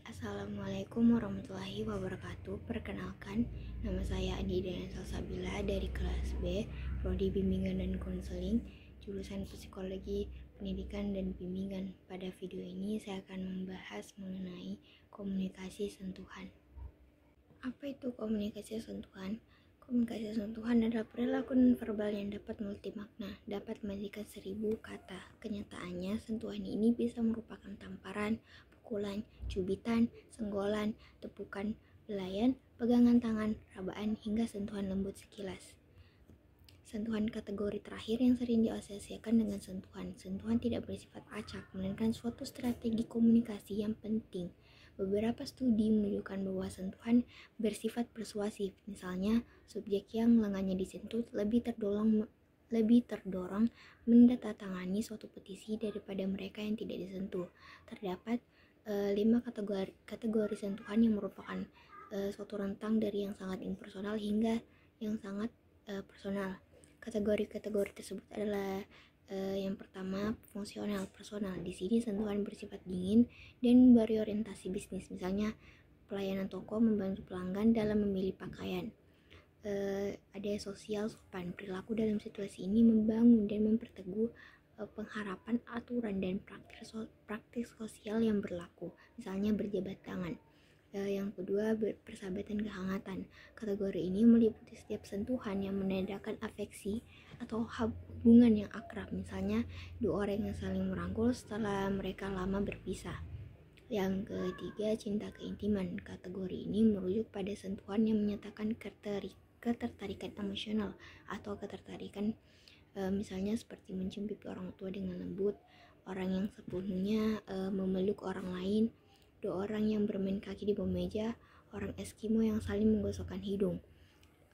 Assalamualaikum warahmatullahi wabarakatuh. Perkenalkan, nama saya Andi Dana Salsabila dari kelas B, Prodi Bimbingan dan Konseling, jurusan Psikologi, Pendidikan dan Bimbingan. Pada video ini saya akan membahas mengenai komunikasi sentuhan. Apa itu komunikasi sentuhan? Komunikasi sentuhan adalah perilaku nonverbal yang dapat multimakna, dapat menjadikan 1000 kata. Kenyataannya, sentuhan ini bisa merupakan tamparan, pukulan, cubitan, senggolan, tepukan, belayan, pegangan tangan, rabaan, hingga sentuhan lembut sekilas. Sentuhan kategori terakhir yang sering diasosiasikan dengan sentuhan. Sentuhan tidak bersifat acak, melainkan suatu strategi komunikasi yang penting. Beberapa studi menunjukkan bahwa sentuhan bersifat persuasif. Misalnya, subjek yang lengannya disentuh lebih terdorong menandatangani suatu petisi daripada mereka yang tidak disentuh. Terdapat 5 kategori sentuhan yang merupakan suatu rentang dari yang sangat impersonal hingga yang sangat personal. Kategori-kategori tersebut adalah yang pertama, fungsional personal. Di sini sentuhan bersifat dingin dan berorientasi bisnis. Misalnya, pelayanan toko membantu pelanggan dalam memilih pakaian. Ada sosial sopan. Perilaku dalam situasi ini membangun dan memperteguh pengharapan, aturan, dan praktik sosial yang berlaku. Misalnya, berjabat tangan. Yang kedua, persahabatan kehangatan. Kategori ini meliputi setiap sentuhan yang menandakan afeksi atau hubungan yang akrab, misalnya dua orang yang saling merangkul setelah mereka lama berpisah. Yang ketiga, cinta keintiman. Kategori ini merujuk pada sentuhan yang menyatakan ketertarikan emosional atau ketertarikan, misalnya seperti mencium pipi orang tua dengan lembut, orang yang sepenuhnya memeluk orang lain, dua orang yang bermain kaki di bawah meja, orang Eskimo yang saling menggosokkan hidung.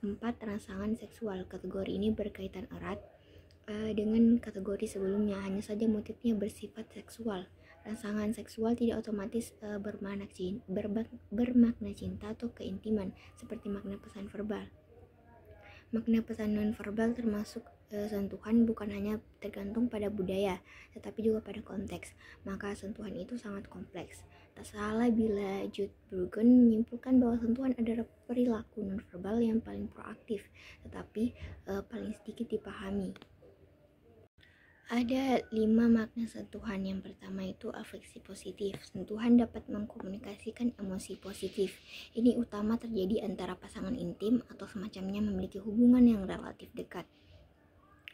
4. Rangsangan seksual. Kategori ini berkaitan erat dengan kategori sebelumnya, hanya saja motifnya bersifat seksual. Rangsangan seksual tidak otomatis bermakna cinta atau keintiman, seperti makna pesan verbal. Makna pesan non-verbal termasuk sentuhan bukan hanya tergantung pada budaya, tetapi juga pada konteks. Maka sentuhan itu sangat kompleks. Tak salah bila Jude Burgon menyimpulkan bahwa sentuhan adalah perilaku nonverbal yang paling proaktif, tetapi paling sedikit dipahami. Ada 5 makna sentuhan. Yang pertama itu afeksi positif. Sentuhan dapat mengkomunikasikan emosi positif. Ini utama terjadi antara pasangan intim atau semacamnya memiliki hubungan yang relatif dekat.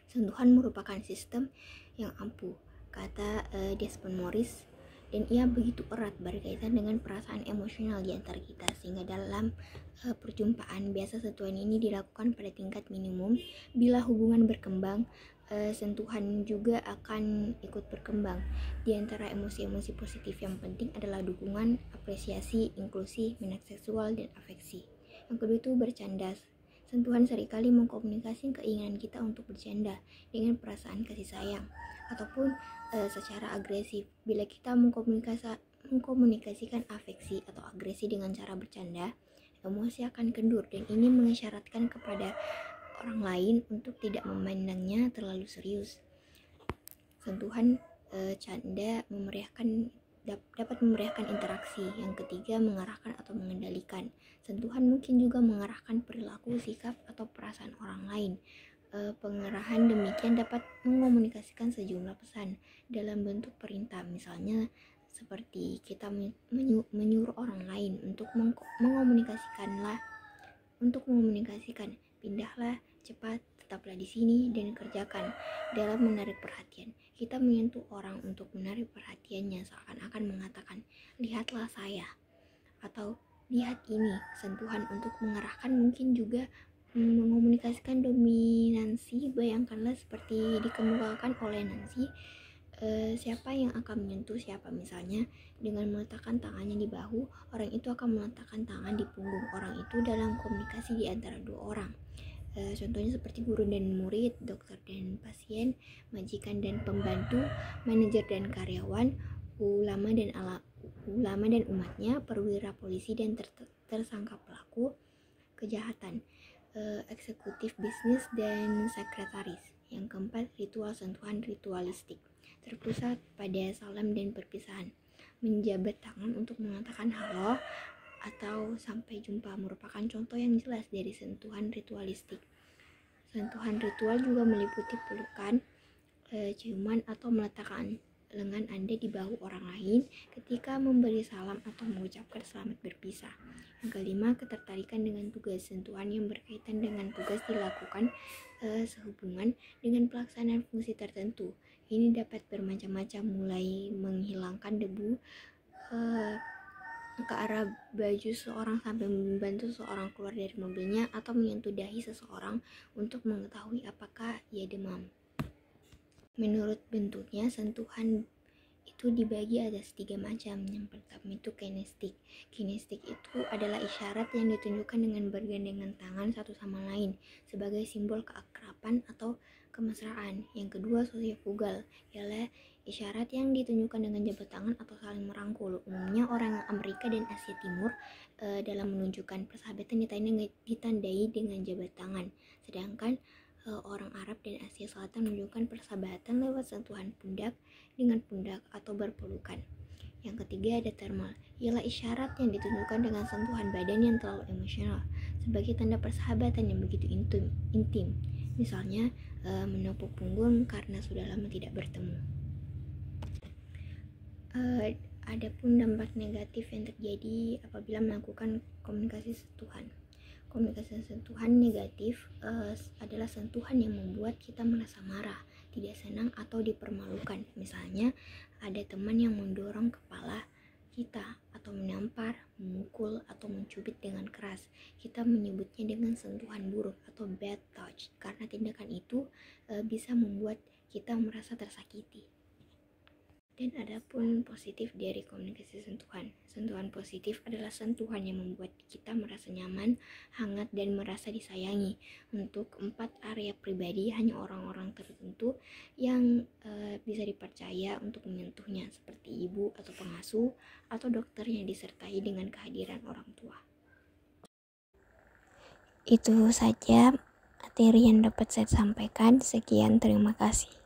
Sentuhan merupakan sistem yang ampuh, kata Desmond Morris, dan ia begitu erat berkaitan dengan perasaan emosional di antara kita, sehingga dalam perjumpaan biasa sentuhan ini dilakukan pada tingkat minimum. Bila hubungan berkembang, sentuhan juga akan ikut berkembang. Di antara emosi-emosi positif yang penting adalah dukungan, apresiasi, inklusi, minat seksual, dan afeksi. Yang kedua itu bercanda. Sentuhan seringkali mengkomunikasikan keinginan kita untuk bercanda dengan perasaan kasih sayang ataupun secara agresif. Bila kita mengkomunikasikan afeksi atau agresi dengan cara bercanda, emosi akan kendur, dan ini mengisyaratkan kepada orang lain untuk tidak memandangnya terlalu serius. Sentuhan canda dapat memeriahkan interaksi. Yang ketiga, mengarahkan atau mengendalikan. Sentuhan mungkin juga mengarahkan perilaku, sikap, atau perasaan orang lain. Pengarahan demikian dapat mengomunikasikan sejumlah pesan dalam bentuk perintah, misalnya seperti kita menyuruh orang lain untuk mengkomunikasikan pindahlah, cepat, tetaplah di sini, dan kerjakan. Dalam menarik perhatian, kita menyentuh orang untuk menarik perhatiannya, seakan-akan mengatakan, lihatlah saya, atau lihat ini. Sentuhan untuk mengarahkan mungkin juga mengomunikasikan dominansi. Bayangkanlah seperti dikemukakan oleh Nancy, siapa yang akan menyentuh siapa. Misalnya dengan meletakkan tangannya di bahu, orang itu akan meletakkan tangan di punggung orang itu dalam komunikasi di antara dua orang. Contohnya seperti guru dan murid, dokter dan pasien, majikan dan pembantu, manajer dan karyawan, ulama dan umatnya, perwira polisi dan tersangka pelaku kejahatan, eksekutif bisnis dan sekretaris. Yang keempat, ritual sentuhan ritualistik, terpusat pada salam dan perpisahan. menjabat tangan untuk mengatakan halo atau sampai jumpa merupakan contoh yang jelas dari sentuhan ritualistik. Sentuhan ritual juga meliputi pelukan, ciuman atau meletakkan lengan Anda di bahu orang lain ketika memberi salam atau mengucapkan selamat berpisah. Yang kelima, ketertarikan dengan tugas. Sentuhan yang berkaitan dengan tugas dilakukan sehubungan dengan pelaksanaan fungsi tertentu. Ini dapat bermacam-macam, mulai menghilangkan debu ke arah baju seseorang sampai membantu seseorang keluar dari mobilnya atau menyentuh dahi seseorang untuk mengetahui apakah ia demam. Menurut bentuknya, sentuhan itu dibagi atas 3 macam. Yang pertama itu kinestik. Kinestik itu adalah isyarat yang ditunjukkan dengan bergandengan tangan satu sama lain sebagai simbol keakraban atau kemesraan. Yang kedua, sosiofugal, ialah isyarat yang ditunjukkan dengan jabat tangan atau saling merangkul. Umumnya orang Amerika dan Asia Timur dalam menunjukkan persahabatan ditandai dengan jabat tangan. Sedangkan orang Arab dan Asia Selatan menunjukkan persahabatan lewat sentuhan pundak dengan pundak atau berpelukan. Yang ketiga ada thermal, ialah isyarat yang ditunjukkan dengan sentuhan badan yang terlalu emosional sebagai tanda persahabatan yang begitu intim. Misalnya menepuk punggung karena sudah lama tidak bertemu. Adapun dampak negatif yang terjadi apabila melakukan komunikasi sentuhan. Komunikasi sentuhan negatif adalah sentuhan yang membuat kita merasa marah, tidak senang atau dipermalukan. Misalnya ada teman yang mendorong kepala kita atau menampar, memukul atau mencubit dengan keras. Kita menyebutnya dengan sentuhan buruk atau bad touch karena tindakan itu bisa membuat kita merasa tersakiti. Dan adapun positif dari komunikasi sentuhan. Sentuhan positif adalah sentuhan yang membuat kita merasa nyaman, hangat, dan merasa disayangi. Untuk 4 area pribadi, hanya orang-orang tertentu yang bisa dipercaya untuk menyentuhnya, seperti ibu atau pengasuh atau dokter yang disertai dengan kehadiran orang tua. Itu saja materi yang dapat saya sampaikan. Sekian, terima kasih.